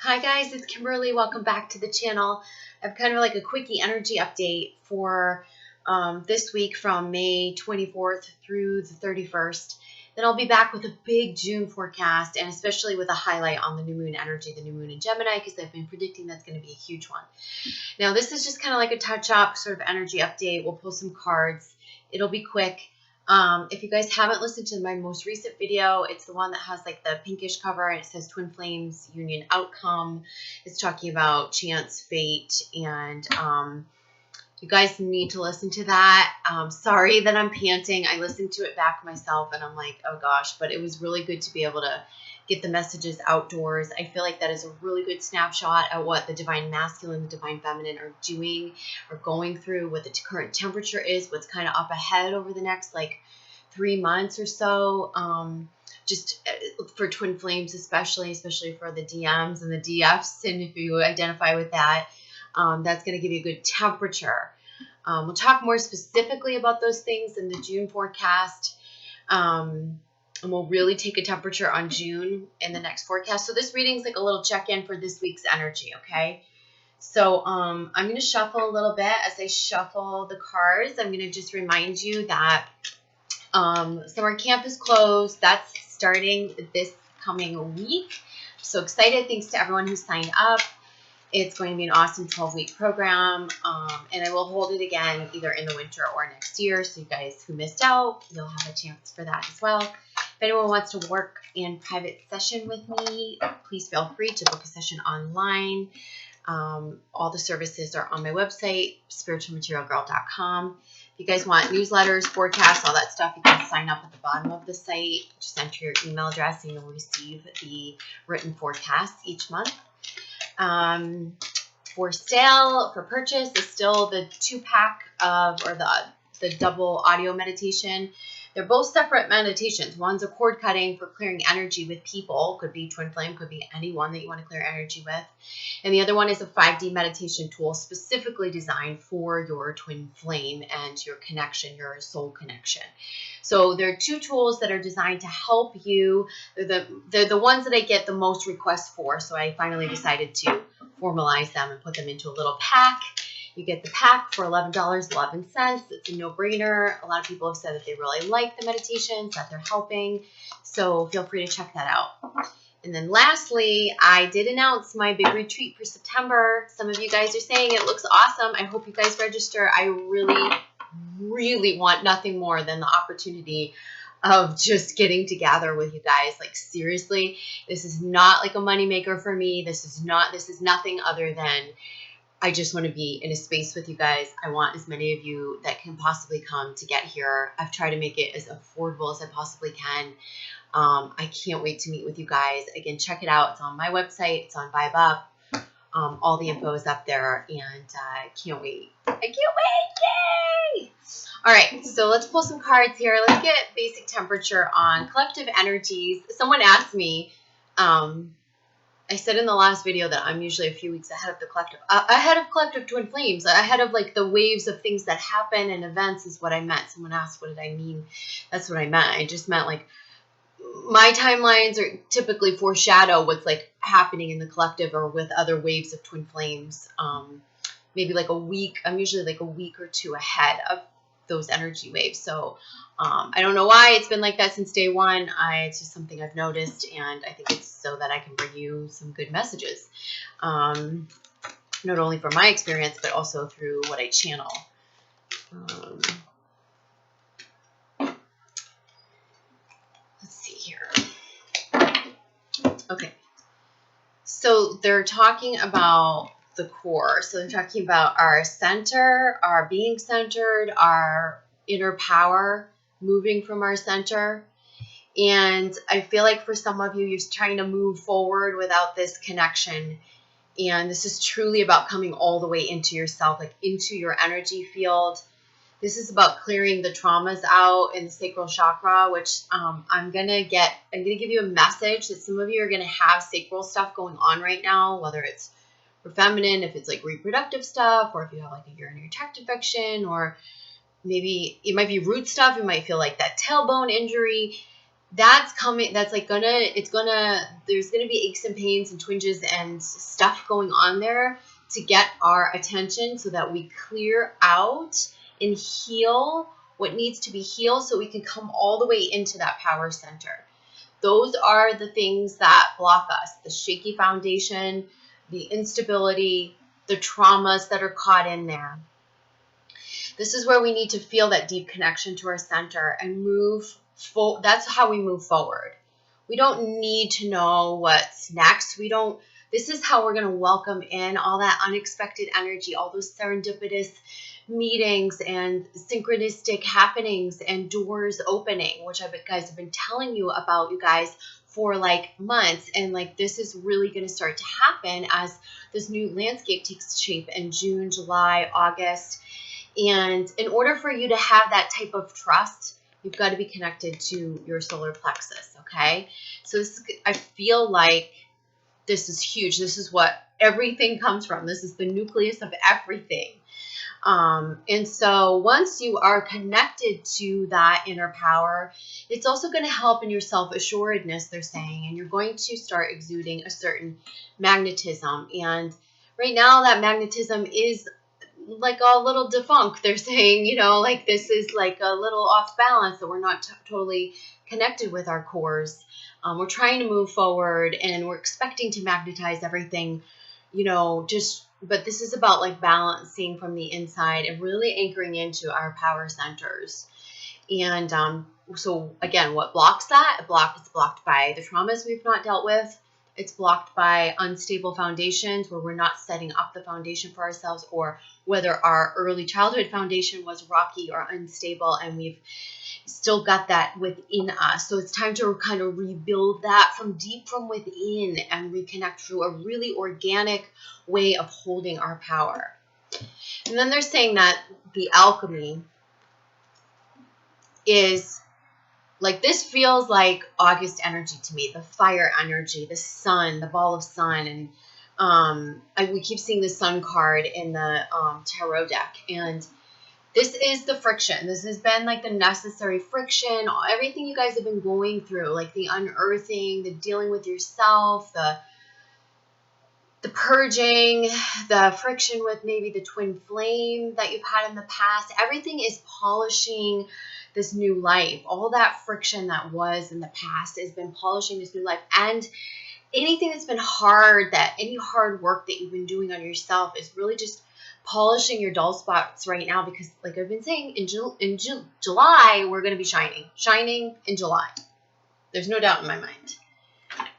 Hi guys, it's Kimberly. Welcome back to the channel. I have kind of like a quickie energy update for this week from May 24th through the 31st. Then I'll be back with a big June forecast and especially with a highlight on the new moon energy, the new moon in Gemini, because I've been predicting that's going to be a huge one. Now this is just kind of like a touch-up sort of energy update. We'll pull some cards. It'll be quick. If you guys haven't listened to my most recent video, it's the one that has like the pinkish cover and it says Twin Flames Union Outcome. It's talking about chance, fate, and you guys need to listen to that. Sorry that I'm panting. I listened to it back myself and I'm like, oh gosh, but it was really good to be able to get the messages outdoors. I feel like that is a really good snapshot at what the divine masculine, the divine feminine are doing or going through, what the current temperature is, what's kind of up ahead over the next like 3 months or so. Just for twin flames, especially for the DMs and the DFs. And if you identify with that, that's going to give you a good temperature. We'll talk more specifically about those things in the June forecast. And we'll really take a temperature on June in the next forecast. So this reading is like a little check-in for this week's energy, okay? So I'm going to shuffle a little bit. As I shuffle the cards, I'm going to just remind you that summer camp is closed. That's starting this coming week. I'm so excited. Thanks to everyone who signed up. It's going to be an awesome 12-week program, and I will hold it again either in the winter or next year. So you guys who missed out, you'll have a chance for that as well. If anyone wants to work in private session with me, please feel free to book a session online. All the services are on my website, spiritualmaterialgirl.com. If you guys want newsletters, forecasts, all that stuff, you can sign up at the bottom of the site. Just enter your email address and you'll receive the written forecasts each month. For sale, for purchase is still the 2-pack of, or the double audio meditation. They're both separate meditations. One's a cord cutting for clearing energy with people. Could be twin flame, could be anyone that you want to clear energy with. And the other one is a 5D meditation tool specifically designed for your twin flame and your connection, your soul connection. So there are 2 tools that are designed to help you. They're the ones that I get the most requests for. So I finally decided to formalize them and put them into a little pack. You get the pack for $11.11. It's a no-brainer. A lot of people have said that they really like the meditations, that they're helping. So feel free to check that out. And then lastly, I did announce my big retreat for September. Some of you guys are saying it looks awesome. I hope you guys register. I really want nothing more than the opportunity of just getting to gather with you guys. Like seriously, this is not like a moneymaker for me. This is nothing other than I just want to be in a space with you guys. I want as many of you that can possibly come to get here. I've tried to make it as affordable as I possibly can. I can't wait to meet with you guys. Again, check it out. It's on my website. It's on Vibe Up. All the info is up there, and I can't wait. I can't wait. Yay! All right, so let's pull some cards here. Let's get basic temperature on collective energies. Someone asked me, I said in the last video that I'm usually a few weeks ahead of the collective, collective twin flames, ahead of like the waves of things that happen and events is what I meant. Someone asked, what did I mean? That's what I meant. I just meant like my timelines are typically foreshadow what's like happening in the collective or with other waves of twin flames. Maybe like a week. I'm usually like a week or 2 ahead of those energy waves. So I don't know why it's been like that since day one. It's just something I've noticed, and I think it's so that I can bring you some good messages, not only from my experience, but also through what I channel. Let's see here. Okay. So they're talking about the core. So they're talking about our center, our being centered, our inner power, moving from our center. And I feel like for some of you, you're trying to move forward without this connection. And this is truly about coming all the way into yourself, like into your energy field. This is about clearing the traumas out in the sacral chakra, which I'm going to give you a message that some of you are going to have sacral stuff going on right now, whether it's for feminine, if it's like reproductive stuff, or if you have like a urinary tract infection, or maybe it might be root stuff. You might feel like that tailbone injury. that's coming. That's like there's gonna be aches and pains and twinges and stuff going on there to get our attention so that we clear out and heal what needs to be healed so we can come all the way into that power center. Those are the things that block us: the shaky foundation, the instability, the traumas that are caught in there. This is where we need to feel that deep connection to our center and move forward. That's how we move forward. We don't need to know what's next. This is how we're going to welcome in all that unexpected energy, all those serendipitous meetings and synchronistic happenings and doors opening, which guys have been telling you about, you guys, for like months. And like, this is really going to start to happen as this new landscape takes shape in June, July, August. And in order for you to have that type of trust, you've got to be connected to your solar plexus, okay? So I feel like this is huge. This is what everything comes from. This is the nucleus of everything. And so once you are connected to that inner power, it's also going to help in your self-assuredness, they're saying, and you're going to start exuding a certain magnetism. And right now that magnetism is like a little defunct. They're saying, like this is like a little off balance, that we're not totally connected with our cores. We're trying to move forward and we're expecting to magnetize everything, but this is about like balancing from the inside and really anchoring into our power centers. And so again, what blocks that? It's blocked by the traumas we've not dealt with. It's blocked by unstable foundations where we're not setting up the foundation for ourselves, or whether our early childhood foundation was rocky or unstable and we've still got that within us. So it's time to kind of rebuild that from deep from within and reconnect through a really organic way of holding our power. And then they're saying that the alchemy is like, this feels like August energy to me, the fire energy, the sun, the ball of sun. And we keep seeing the sun card in the tarot deck. And this is the friction. This has been like the necessary friction, everything you guys have been going through, like the unearthing, the dealing with yourself, the purging, the friction with maybe the twin flame that you've had in the past. Everything is polishing this new life. All that friction that was in the past has been polishing this new life. And anything that's been hard, any hard work that you've been doing on yourself is really just polishing your dull spots right now, because like I've been saying, in July, we're going to be shining in July. There's no doubt in my mind.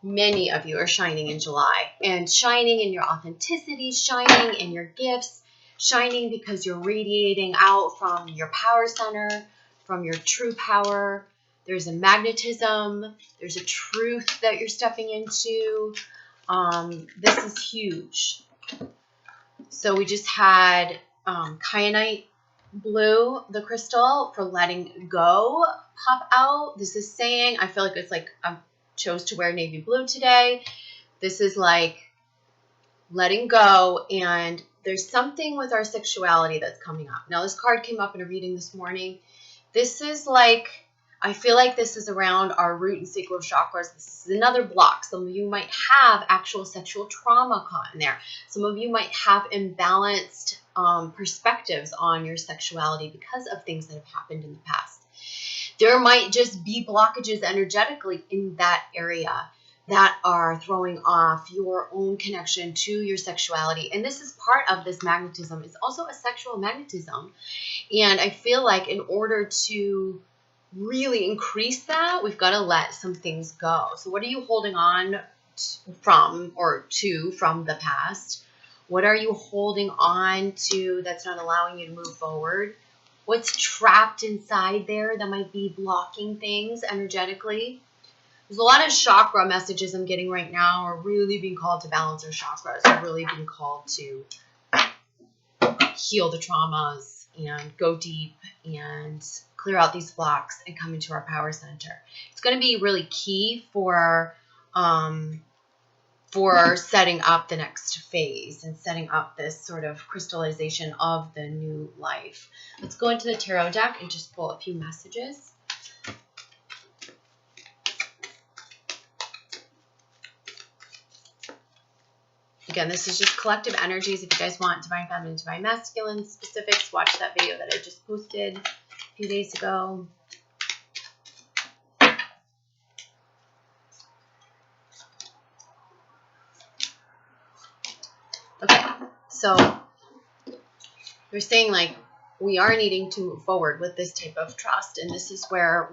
Many of you are shining in July, and shining in your authenticity, shining in your gifts, shining because you're radiating out from your power center, from your true power. There's a magnetism. There's a truth that you're stepping into. This is huge. So we just had kyanite blue, the crystal for letting go, pop out. This is saying, I feel like it's like I chose to wear navy blue today. This is like letting go, and there's something with our sexuality that's coming up. Now, this card came up in a reading this morning. This is like, I feel like this is around our root and sacral chakras. This is another block. Some of you might have actual sexual trauma caught in there. Some of you might have imbalanced perspectives on your sexuality because of things that have happened in the past. There might just be blockages energetically in that area that are throwing off your own connection to your sexuality. And this is part of this magnetism. It's also a sexual magnetism. And I feel like in order to really increase that, we've got to let some things go. So what are you holding on from the past? What are you holding on to that's not allowing you to move forward? What's trapped inside there that might be blocking things energetically? There's a lot of chakra messages I'm getting right now. We're really being called to balance our chakras. We're really being called to heal the traumas and go deep and clear out these blocks and come into our power center. It's going to be really key for setting up the next phase and setting up this sort of crystallization of the new life. Let's go into the tarot deck and just pull a few messages. Again, this is just collective energies. If you guys want Divine Feminine, Divine Masculine specifics, watch that video that I just posted a few days ago. Okay, so we're saying like we are needing to move forward with this type of trust, and this is where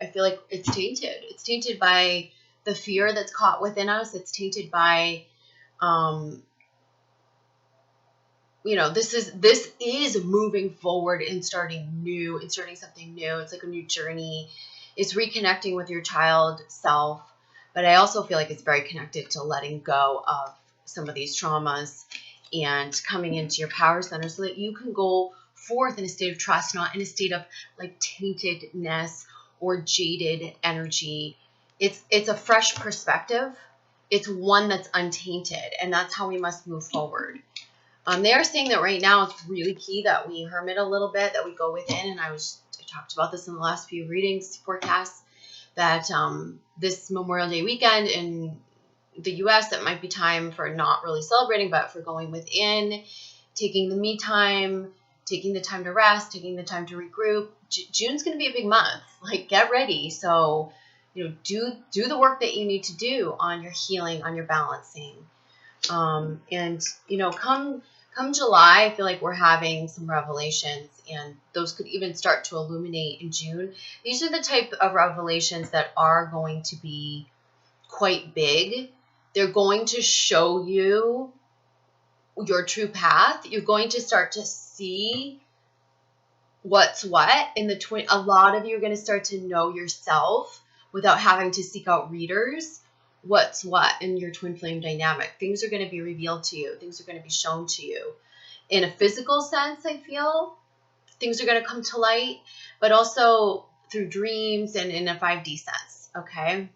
I feel like it's tainted. It's tainted by the fear that's caught within us. It's tainted by, you know, this is moving forward and starting new and starting something new. It's like a new journey. It's reconnecting with your child self, but I also feel like it's very connected to letting go of some of these traumas and coming into your power center so that you can go forth in a state of trust, not in a state of like taintedness or jaded energy. It's a fresh perspective. It's one that's untainted, and that's how we must move forward. They are saying that right now it's really key that we hermit a little bit, that we go within, and I talked about this in the last few readings, forecasts, that this Memorial Day weekend in the U.S., it might be time for not really celebrating, but for going within, taking the me time, taking the time to rest, taking the time to regroup. June's going to be a big month. Like, get ready. So, you know, do the work that you need to do on your healing, on your balancing. And, you know, come July, I feel like we're having some revelations, and those could even start to illuminate in June. These are the type of revelations that are going to be quite big. They're going to show you your true path. You're going to start to see what's what in the twin. A lot of you are going to start to know yourself without having to seek out readers. What's what in your twin flame dynamic. Things are going to be revealed to you. Things are going to be shown to you. In a physical sense, I feel things are going to come to light, but also through dreams and in a 5D sense. Okay.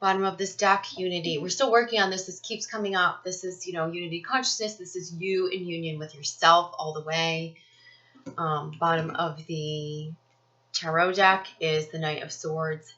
Bottom of this deck, unity. We're still working on this. This keeps coming up. This is, you know, unity consciousness. This is you in union with yourself all the way. Bottom of the tarot deck is the Knight of Swords.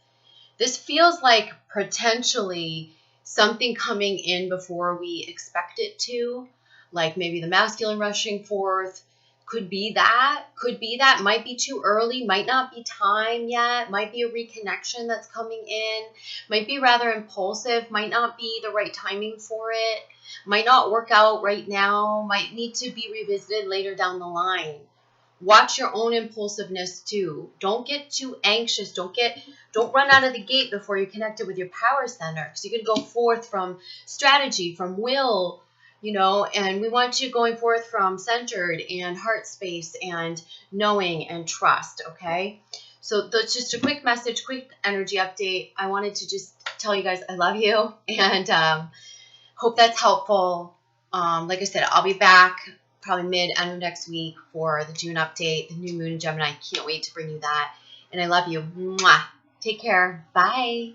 This feels like potentially something coming in before we expect it to, like maybe the masculine rushing forth. Could be that, might be too early, might not be time yet, might be a reconnection that's coming in, might be rather impulsive, might not be the right timing for it, might not work out right now, might need to be revisited later down the line. Watch your own impulsiveness too. Don't get too anxious. Don't run out of the gate before you're connected with your power center, because you can go forth from strategy, from will, you know, and we want you going forth from centered and heart space and knowing and trust. Okay. So that's just a quick message, quick energy update. I wanted to just tell you guys I love you, and hope that's helpful. Like I said, I'll be back probably end of next week for the June update, the new moon in Gemini. I can't wait to bring you that. And I love you. Mwah. Take care. Bye.